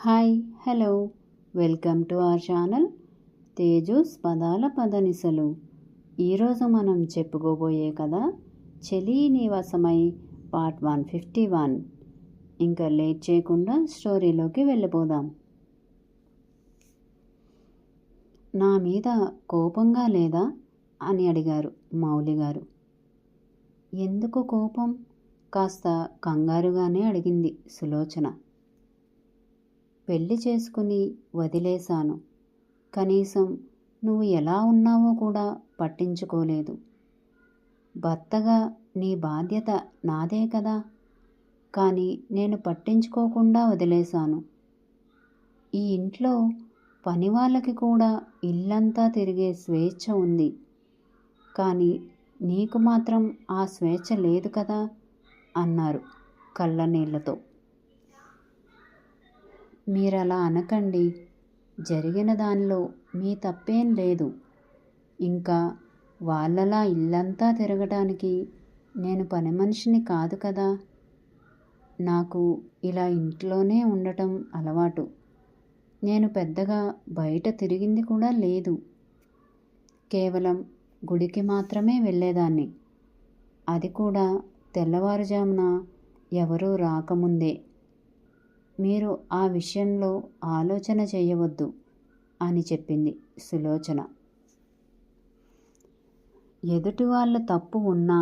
Hi hello welcome to our channel Teju's పదాల పదనిసలు. ఈరోజు మనం చెప్పుకోబోయే కథ చెలి నివాసమై పార్ట్ 151. ఇంకా లేట్ చేయకుండా స్టోరీలోకి వెళ్ళిపోదాం. నా మీద కోపంగా లేదా అని అడిగారు మౌలి గారు. ఎందుకు కోపం? కాస్త కంగారుగానే అడిగింది సులోచన. పెళ్లి చేసుకుని వదిలేశాను. కనీసం నువ్వు ఎలా ఉన్నావో కూడా పట్టించుకోలేదు. భర్తగా నీ బాధ్యత నాదే కదా, కానీ నేను పట్టించుకోకుండా వదిలేశాను. ఈ ఇంట్లో పని వాళ్ళకి కూడా ఇల్లంతా తిరిగే స్వేచ్ఛ ఉంది, కానీ నీకు మాత్రం ఆ స్వేచ్ఛ లేదు కదా అన్నారు కళ్ళనీళ్లతో. మీరలా అనకండి. జరిగిన దానిలో మీ తప్పేం లేదు. ఇంకా వాళ్ళలా ఇల్లంతా తిరగడానికి నేను పని మనిషిని కాదు కదా. నాకు ఇలా ఇంట్లోనే ఉండటం అలవాటు. నేను పెద్దగా బయట తిరిగింది కూడా లేదు. కేవలం గుడికి మాత్రమే వెళ్ళేదాన్ని. అది కూడా తెల్లవారుజామున ఎవరూ రాకముందే. మీరు ఆ విషయంలో ఆలోచన చేయవద్దు అని చెప్పింది సులోచన. ఎదుటి వాళ్ళ తప్పు ఉన్నా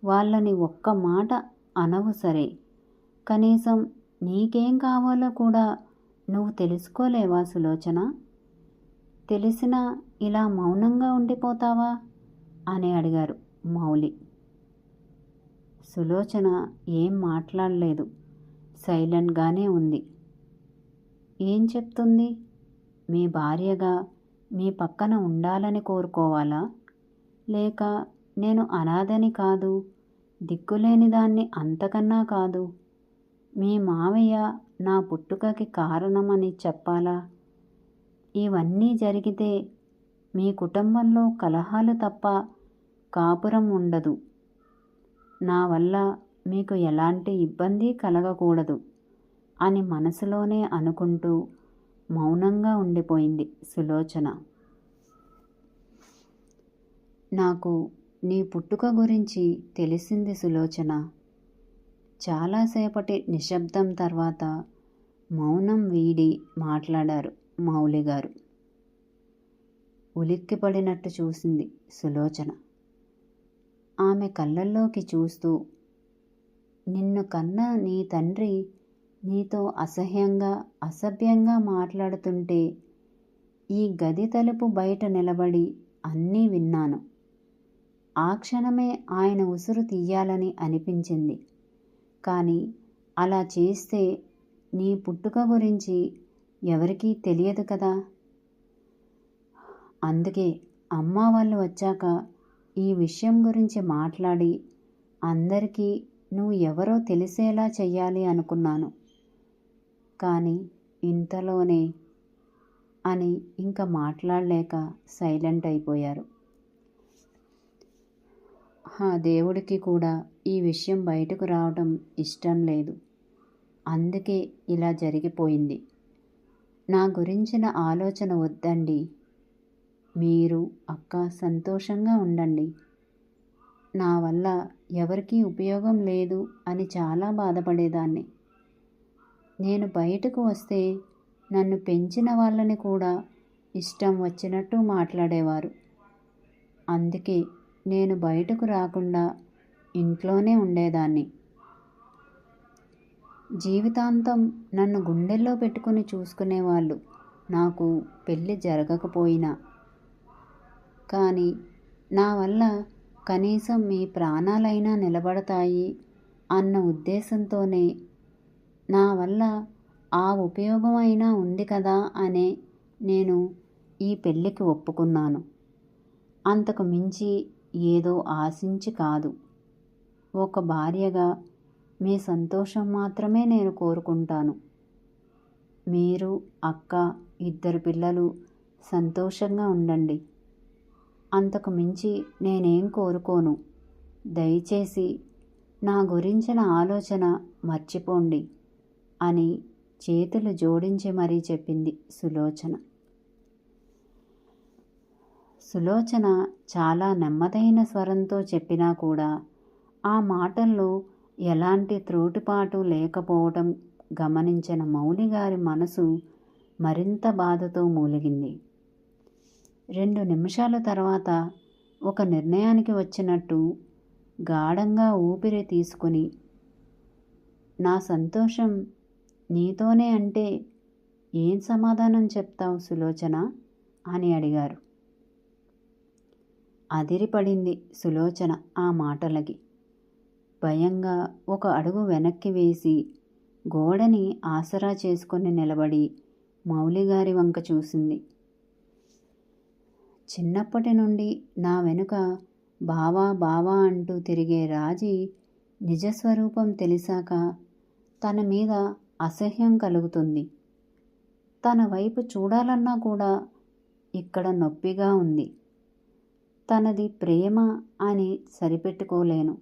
వాళ్ళని ఒక్క మాట అనవు సరే, కనీసం నీకేం కావాలో కూడా నువ్వు తెలుసుకోలేవా సులోచన? తెలిసినా ఇలా మౌనంగా ఉండిపోతావా అని అడిగారు మౌలి. సులోచన ఏం మాట్లాడలేదు, సైలెంట్గానే ఉంది. ఏం చెప్తుంది? మీ భార్యగా మీ పక్కన ఉండాలని కోరుకోవాలా? లేక నేను అనాథని కాదు, దిక్కులేని దాన్ని అంతకన్నా కాదు, మీ మావయ్య నా పుట్టుకకి కారణమని చెప్పాలా? ఇవన్నీ జరిగితే మీ కుటుంబంలో కలహాలు తప్ప కాపురం ఉండదు. నా వల్ల మీకు ఎలాంటి ఇబ్బంది కలగకూడదు అని మనసులోనే అనుకుంటూ మౌనంగా ఉండిపోయింది సులోచన. నాకు నీ పుట్టుక గురించి తెలిసింది సులోచన. చాలాసేపటి నిశ్శబ్దం తర్వాత మౌనం వీడి మాట్లాడారు మౌలి గారు. ఉలిక్కిపడినట్టు చూసింది సులోచన. ఆమె కళ్ళల్లోకి చూస్తూ, నిన్ను కన్న నీ తండ్రి నీతో అసభ్యంగా మాట్లాడుతుంటే ఈ గది తలుపు బయట నిలబడి అన్నీ విన్నాను. ఆ క్షణమే ఆయన ఉసురు తీయాలని అనిపించింది. కానీ అలా చేస్తే నీ పుట్టుక గురించి ఎవరికీ తెలియదు కదా. అందుకే అమ్మ వాళ్ళు వచ్చాక ఈ విషయం గురించి మాట్లాడి అందరికీ నువ్వు ఎవరో తెలిసేలా చెయ్యాలి అనుకున్నాను. కానీ ఇంతలోనే అని ఇంకా మాట్లాడలేక సైలెంట్ అయిపోయారు. ఆ దేవుడికి కూడా ఈ విషయం బయటకు రావడం ఇష్టం లేదు. అందుకే ఇలా జరిగిపోయింది. నా గురించిన ఆలోచన వద్దండి. మీరు అక్క సంతోషంగా ఉండండి. నా వల్ల ఎవరికీ ఉపయోగం లేదు అని చాలా బాధపడేదాన్ని. నేను బయటకు వస్తే నన్ను పెంచిన వాళ్ళని కూడా ఇష్టం వచ్చినట్టు మాట్లాడేవారు. అందుకే నేను బయటకు రాకుండా ఇంట్లోనే ఉండేదాన్ని. జీవితాంతం నన్ను గుండెల్లో పెట్టుకుని చూసుకునేవాళ్ళు నాకు పెళ్ళి జరగకపోయినా. కానీ నా వల్ల కనీసం మీ ప్రాణాలైనా నిలబడతాయి అన్న ఉద్దేశంతోనే, నా వల్ల ఆ ఉపయోగం అయినా ఉంది కదా అనే నేను ఈ పెళ్ళికి ఒప్పుకున్నాను. అంతకు మించి ఏదో ఆశించి కాదు. ఒక భార్యగా మీ సంతోషం మాత్రమే నేను కోరుకుంటాను. మీరు, అక్క, 2 పిల్లలు సంతోషంగా ఉండండి. అంతకు మించి నేనేం కోరుకోను. దయచేసి నా గురించిన ఆలోచన మర్చిపోండి అని చేతులు జోడించి మరీ చెప్పింది సులోచన. సులోచన చాలా నెమ్మదైన స్వరంతో చెప్పినా కూడా ఆ మాటల్లో ఎలాంటి త్రోటిపాటు లేకపోవటం గమనించిన మౌలిగారి మనసు మరింత బాధతో మూలిగింది. 2 నిమిషాల తర్వాత ఒక నిర్ణయానికి వచ్చినట్టు గాఢంగా ఊపిరి తీసుకుని, నా సంతోషం నీతోనే అంటే ఏం సమాధానం చెప్తావు సులోచన అని అడిగారు. అదిరిపడింది సులోచన ఆ మాటలకి. భయంగా ఒక అడుగు వెనక్కి వేసి గోడని ఆసరా చేసుకొని నిలబడి మౌలిగారి వంక చూసింది. చిన్నప్పటి నుండి నా వెనుక బావా బావా అంటూ తిరిగే రాజీ నిజస్వరూపం తెలిసాక తన మీద అసహ్యం కలుగుతుంది. తన వైపు చూడాలన్నా కూడా ఇక్కడ నొప్పిగా ఉంది. తనది ప్రేమ అని సరిపెట్టుకోలేను.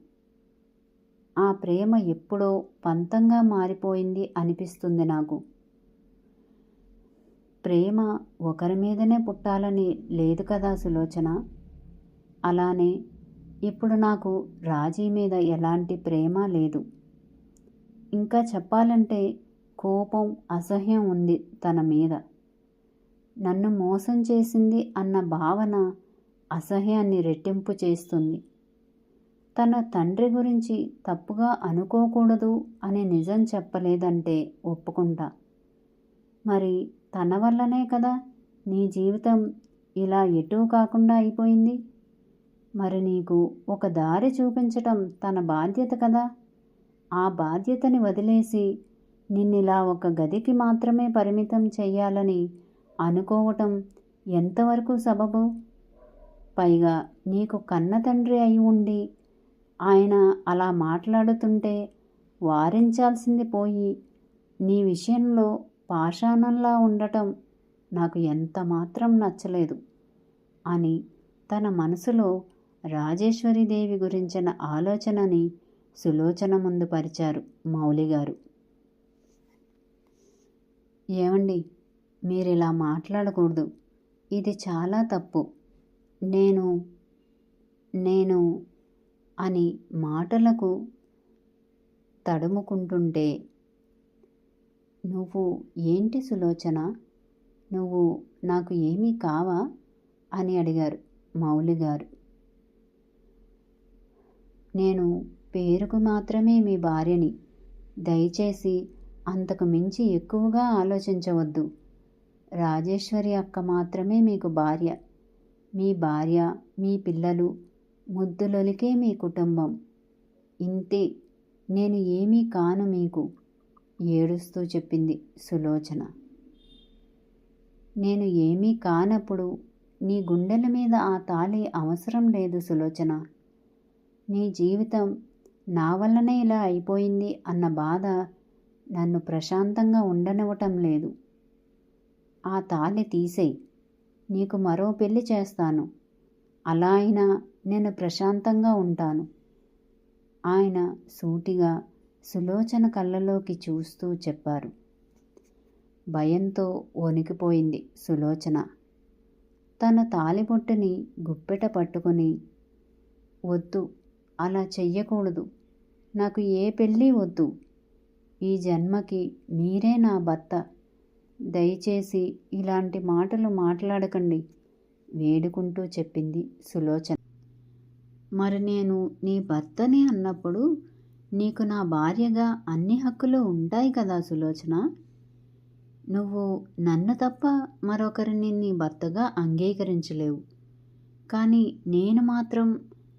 ఆ ప్రేమ ఎప్పుడో పంతంగా మారిపోయింది అనిపిస్తుంది నాకు. ప్రేమ ఒకరి మీదనే పుట్టాలని లేదు కదా సులోచన. అలానే ఇప్పుడు నాకు రాజీ మీద ఎలాంటి ప్రేమ లేదు. ఇంకా చెప్పాలంటే కోపం, అసహ్యం ఉంది తన మీద. నన్ను మోసం చేసింది అన్న భావన అసహ్యాన్ని రెట్టింపు చేస్తుంది. తన తండ్రి గురించి తప్పుగా అనుకోకూడదు అని నిజం చెప్పలేదంటే ఒప్పుకుంటా. మరి తన వల్లనే కదా నీ జీవితం ఇలా ఎటూ కాకుండా అయిపోయింది. మరి నీకు ఒక దారి చూపించటం తన బాధ్యత కదా. ఆ బాధ్యతని వదిలేసి నిన్నిలా ఒక గదికి మాత్రమే పరిమితం చెయ్యాలని అనుకోవటం ఎంతవరకు సబబు? పైగా నీకు కన్న తండ్రి అయి ఉండి ఆయన అలా మాట్లాడుతుంటే వారించాల్సింది పోయి నీ విషయంలో పాషాణంలా ఉండటం నాకు ఎంత మాత్రం నచ్చలేదు అని తన మనసులో రాజేశ్వరీదేవి గురించిన ఆలోచనని సులోచన ముందు పరిచారు మౌలిగారు. ఏమండి, మీరిలా మాట్లాడకూడదు. ఇది చాలా తప్పు. నేను అని మాటలకు తడుముకుంటుంటే, నువ్వు ఏంటి సులోచన, నువ్వు నాకు ఏమీ కావా అని అడిగారు మౌలిగారు. నేను పేరుకు మాత్రమే మీ భార్యని. దయచేసి అంతకు మించి ఎక్కువగా ఆలోచించవద్దు. రాజేశ్వరి అక్క మాత్రమే మీకు భార్య. మీ భార్య, మీ పిల్లలు, ముద్దులొలికే మీ కుటుంబం. ఇంతే. నేను ఏమీ కాను మీకు ఏడుస్తూ చెప్పింది సులోచన. నేను ఏమీ కానప్పుడు నీ గుండెల మీద ఆ తాళి అవసరం లేదు సులోచన. నీ జీవితం నా వల్లనే ఇలా అయిపోయింది అన్న బాధ నన్ను ప్రశాంతంగా ఉండనివ్వటం లేదు. ఆ తాళి తీసేయ్. నీకు మరో పెళ్లి చేస్తాను. అలా అయినా నేను ప్రశాంతంగా ఉంటాను. ఆయన సూటిగా సులోచన కళ్ళలోకి చూస్తూ చెప్పారు. భయంతో వణికిపోయింది సులోచన. తన తాళిబొట్టుని గుప్పెట పట్టుకుని, వద్దు, అలా చెయ్యకూడదు. నాకు ఏ పెళ్ళి వద్దు. ఈ జన్మకి మీరే నా భర్త. దయచేసి ఇలాంటి మాటలు మాట్లాడకండి వేడుకుంటూ చెప్పింది సులోచన. మరి నేను నీ భర్తని అన్నప్పుడు నీకు నా భార్యగా అన్ని హక్కులు ఉంటాయి కదా సులోచన. నువ్వు నన్ను తప్ప మరొకరిని నీ భర్తగా అంగీకరించలేవు. కానీ నేను మాత్రం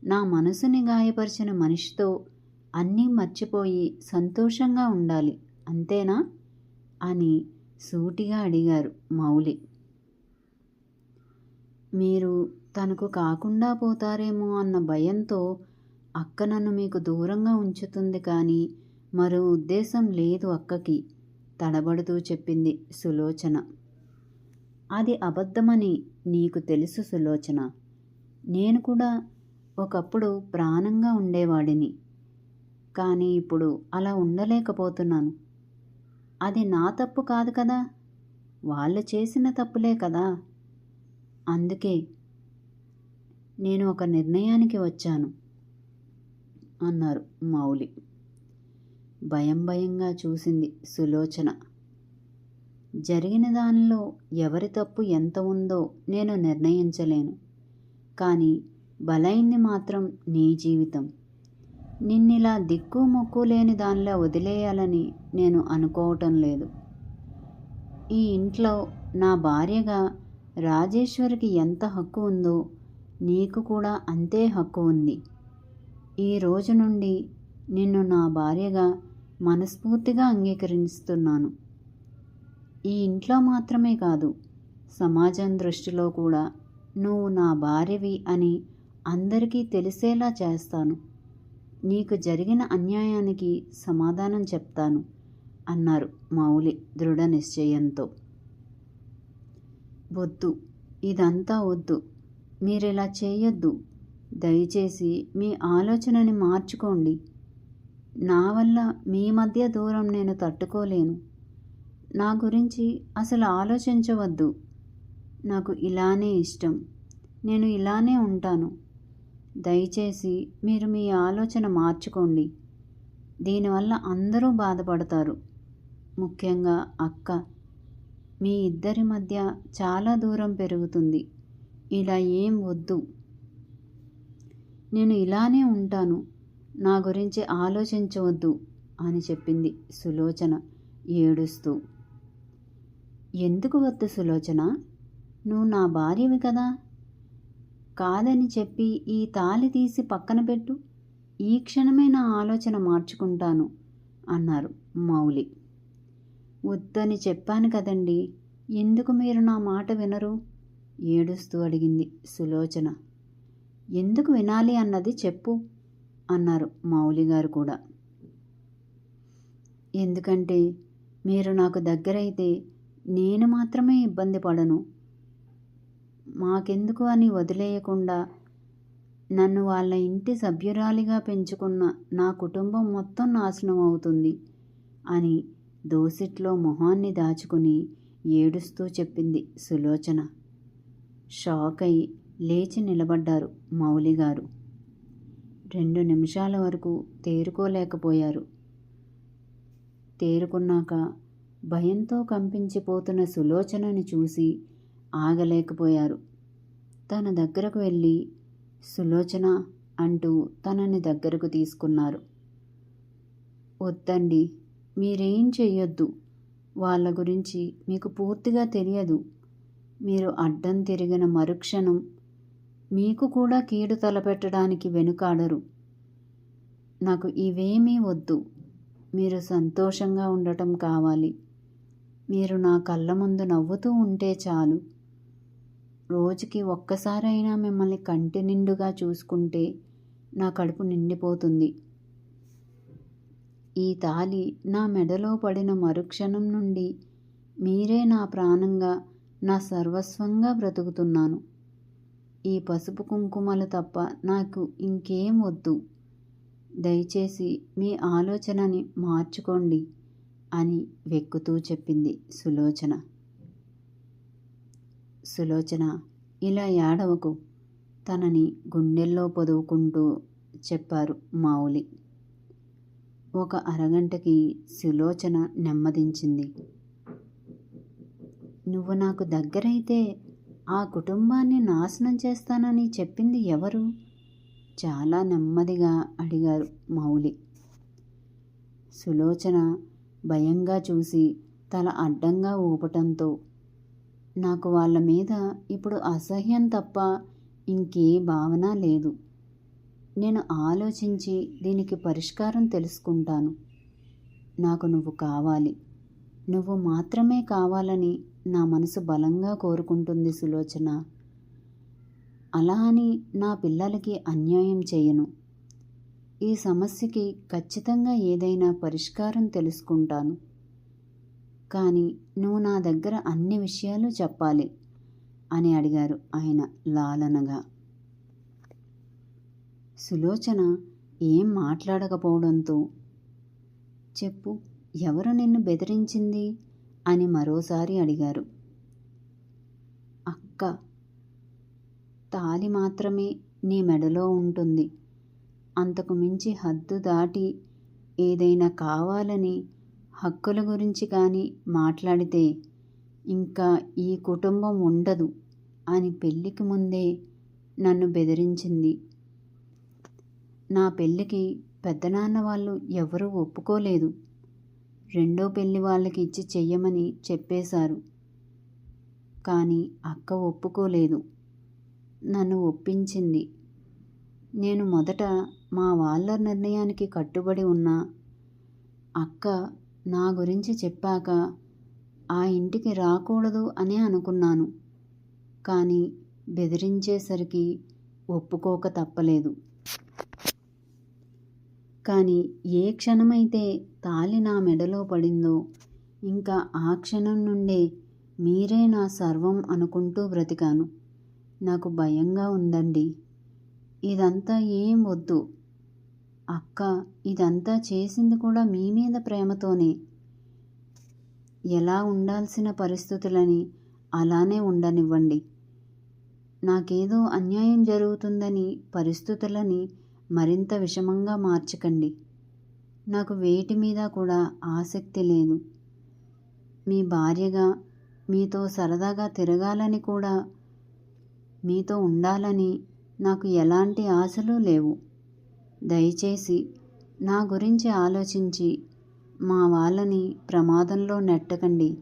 నా మనసుని గాయపరిచిన మనిషితో అన్నీ మర్చిపోయి సంతోషంగా ఉండాలి, అంతేనా అని సూటిగా అడిగారు మౌలి. మీరు తనకు కాకుండా పోతారేమో అన్న భయంతో అక్క నన్ను మీకు దూరంగా ఉంచుతుంది, కానీ మరో ఉద్దేశం లేదు అక్కకి తడబడుతూ చెప్పింది సులోచన. అది అబద్ధమని నీకు తెలుసు సులోచన. నేను కూడా ఒకప్పుడు ప్రాణంగా ఉండేవాడిని, కానీ ఇప్పుడు అలా ఉండలేకపోతున్నాను. అది నా తప్పు కాదు కదా, వాళ్ళు చేసిన తప్పులే కదా. అందుకే నేను ఒక నిర్ణయానికి వచ్చాను అన్నారు మౌలి. భయం భయంగా చూసింది సులోచన. జరిగిన దానిలో ఎవరి తప్పు ఎంత ఉందో నేను నిర్ణయించలేను, కానీ బలైంది మాత్రం నీ జీవితం. నిన్నిలా దిక్కు మొక్కు లేని దానిలో వదిలేయాలని నేను అనుకోవటం లేదు. ఈ ఇంట్లో నా భార్యగా రాజేశ్వరికి ఎంత హక్కు ఉందో నీకు కూడా అంతే హక్కు ఉంది. ఈ రోజు నుండి నిన్ను నా భార్యగా మనస్ఫూర్తిగా అంగీకరిస్తున్నాను. ఈ ఇంట్లో మాత్రమే కాదు, సమాజం దృష్టిలో కూడా నువ్వు నా భార్యవి అని అందరికీ తెలిసేలా చేస్తాను. నీకు జరిగిన అన్యాయానికి సమాధానం చెప్తాను అన్నారు మౌలి దృఢ నిశ్చయంతో. వద్దు, ఇదంతా వద్దు, మీరిలా చేయొద్దు. దయచేసి మీ ఆలోచనని మార్చుకోండి. నా వల్ల మీ మధ్య దూరం నేను తట్టుకోలేను. నా గురించి అసలు ఆలోచించవద్దు. నాకు ఇలానే ఇష్టం, నేను ఇలానే ఉంటాను. దయచేసి మీరు మీ ఆలోచన మార్చుకోండి. దీనివల్ల అందరూ బాధపడతారు, ముఖ్యంగా అక్క. మీ ఇద్దరి మధ్య చాలా దూరం పెరుగుతుంది. ఇలా ఏం వద్దు. నేను ఇలానే ఉంటాను, నా గురించి ఆలోచించవద్దు అని చెప్పింది సులోచన ఏడుస్తూ. ఎందుకు వద్దు సులోచన? నువ్వు నా భార్యవి కదా. కాదని చెప్పి ఈ తాళి తీసి పక్కన పెట్టు. ఈ క్షణమే నా ఆలోచన మార్చుకుంటాను అన్నారు మౌలి. వద్దని చెప్పాను కదండి, ఎందుకు మీరు నా మాట వినరు? ఏడుస్తూ అడిగింది సులోచన. ఎందుకు వినాలి అన్నది చెప్పు అన్నారు మౌలి గారు కూడా. ఎందుకంటే మీరు నాకు దగ్గరైతే నేను మాత్రమే ఇబ్బంది పడను. మాకెందుకు అని వదిలేయకుండా నన్ను వాళ్ళ ఇంటి సభ్యురాలిగా పెంచుకున్న నా కుటుంబం మొత్తం నాశనం అవుతుంది అని దోసిట్లో మొహాన్ని దాచుకుని ఏడుస్తూ చెప్పింది సులోచన. షాక్ అయి లేచి నిలబడ్డారు మౌలిగారు. 2 నిమిషాల వరకు తేరుకోలేకపోయారు. తేరుకున్నాక భయంతో కంపించిపోతున్న సులోచనని చూసి ఆగలేకపోయారు. తన దగ్గరకు వెళ్ళి సులోచన అంటూ తనని దగ్గరకు తీసుకున్నారు. వద్దండి, మీరేం చెయ్యొద్దు. వాళ్ళ గురించి మీకు పూర్తిగా తెలియదు. మీరు అడ్డం తిరిగిన మరుక్షణం మీకు కూడా కీడు తలపెట్టడానికి వెనుకాడరు. నాకు ఇవేమీ వద్దు. మీరు సంతోషంగా ఉండటం కావాలి. మీరు నా కళ్ళ ముందు నవ్వుతూ ఉంటే చాలు. రోజుకి ఒక్కసారైనా మిమ్మల్ని కంటి నిండుగా చూసుకుంటే నా కడుపు నిండిపోతుంది. ఈ తాళి నా మెడలో పడిన మరుక్షణం నుండి మీరే నా ప్రాణంగా, నా సర్వస్వంగా బ్రతుకుతున్నాను. ఈ పసుపు కుంకుమలు తప్ప నాకు ఇంకేం వద్దు. దయచేసి మీ ఆలోచనని మార్చుకోండి అని వెక్కుతూ చెప్పింది సులోచన. సులోచన, ఇలా ఏడవకు, తనని గుండెల్లో పొదువుకుంటూ చెప్పారు మౌలి. ఒక అరగంటకి సులోచన నెమ్మదించింది. నువ్వు నాకు దగ్గరైతే ఆ కుటుంబాన్ని నాశనం చేస్తానని చెప్పింది ఎవరు? చాలా నెమ్మదిగా అడిగారు మౌలి. సులోచన భయంగా చూసి తల అడ్డంగా ఊపటంతో, నాకు వాళ్ళ మీద ఇప్పుడు అసహ్యం తప్ప ఇంకే భావన లేదు. నేను ఆలోచించి దీనికి పరిష్కారం తెలుసుకుంటాను. నాకు నువ్వు కావాలి, నువ్వు మాత్రమే కావాలని నా మనసు బలంగా కోరుకుంటుంది సులోచన. అలా అని నా పిల్లలకి అన్యాయం చేయను. ఈ సమస్యకి ఖచ్చితంగా ఏదైనా పరిష్కారం తెలుసుకుంటాను. కానీ నువ్వు నా దగ్గర అన్ని విషయాలు చెప్పాలి అని అడిగారు ఆయన లాలనగా. సులోచన ఏం మాట్లాడకపోవడంతో, చెప్పు, ఎవరు నిన్ను బెదిరించింది అని మరోసారి అడిగారు. అక్క, తాళి మాత్రమే నీ మెడలో ఉంటుంది. అంతకు మించి హద్దు దాటి ఏదైనా కావాలని హక్కుల గురించి కానీ మాట్లాడితే ఇంకా ఈ కుటుంబం ఉండదు అని పెళ్ళికి ముందే నన్ను బెదిరించింది. నా పెళ్ళికి పెద్దనాన్న వాళ్ళు ఎవరూ ఒప్పుకోలేదు. రెండో పెళ్ళి వాళ్ళకి ఇచ్చి చెయ్యమని చెప్పేశారు. కానీ అక్క ఒప్పుకోలేదు. నన్ను ఒప్పించింది. నేను మొదట మా వాళ్ళ నిర్ణయానికి కట్టుబడి ఉన్నా. అక్క నా గురించి చెప్పాక ఆ ఇంటికి రాకూడదు అనే అనుకున్నాను. కానీ బెదిరించేసరికి ఒప్పుకోక తప్పలేదు. కానీ ఏ క్షణమైతే తాళి నా మెడలో పడిందో ఇంకా ఆ క్షణం నుండే మీరే నా సర్వం అనుకుంటూ బ్రతికాను. నాకు భయంగా ఉందండి. ఇదంతా ఏం వద్దు. అక్క ఇదంతా చేసింది కూడా మీ మీద ప్రేమతోనే. ఎలా ఉండాల్సిన పరిస్థితులని అలానే ఉండనివ్వండి. నాకేదో అన్యాయం జరుగుతుందని పరిస్థితులని మరింత విషమంగా మార్చకండి. నాకు వేటి మీద కూడా ఆసక్తి లేదు. మీ భార్యగా మీతో సరదాగా తిరగాలని కూడా, మీతో ఉండాలని నాకు ఎలాంటి ఆశలు లేవు. దయచేసి నా గురించి ఆలోచించి మా వాళ్ళని ప్రమాదంలో నెట్టకండి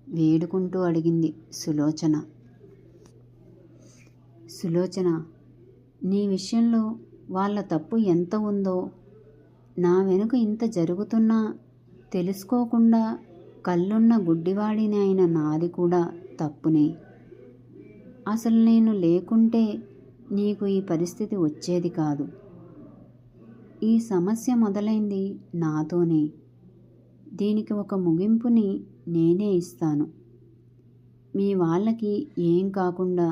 వేడుకుంటూ అడిగింది సులోచన. సులోచన, నీ విషయంలో వాళ్ళ తప్పు ఎంత ఉందో, నా వెనుక ఇంత జరుగుతున్నా తెలుసుకోకుండా కళ్ళున్న గుడ్డివాడిని అయిన నాది కూడా తప్పునే. అసలు నేను లేకుంటే నీకు ఈ పరిస్థితి వచ్చేది కాదు. ఈ సమస్య మొదలైంది నాతోనే. దీనికి ఒక ముగింపుని నేనే ఇస్తాను. మీ వాళ్ళకి ఏం కాకుండా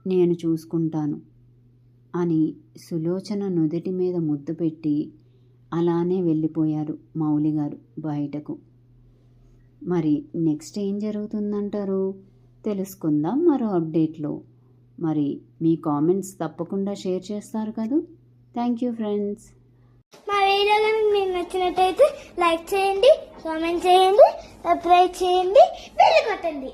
నేను చూసుకుంటాను అని సులోచన నుదిటి మీద ముద్దు పెట్టి అలానే వెళ్ళిపోయారు మౌలిగారు బయటకు. మరి నెక్స్ట్ ఏం జరుగుతుందంటారు? తెలుసుకుందాం మరో అప్డేట్లో. మరి మీ కామెంట్స్ తప్పకుండా షేర్ చేస్తారు కదా. Thank you friends. మా వీడియో కనుక మీకు నచ్చినట్టయితే లైక్ చేయండి, కామెంట్ చేయండి, సబ్స్క్రైబ్ చేయండి, బెల్ కొట్టండి.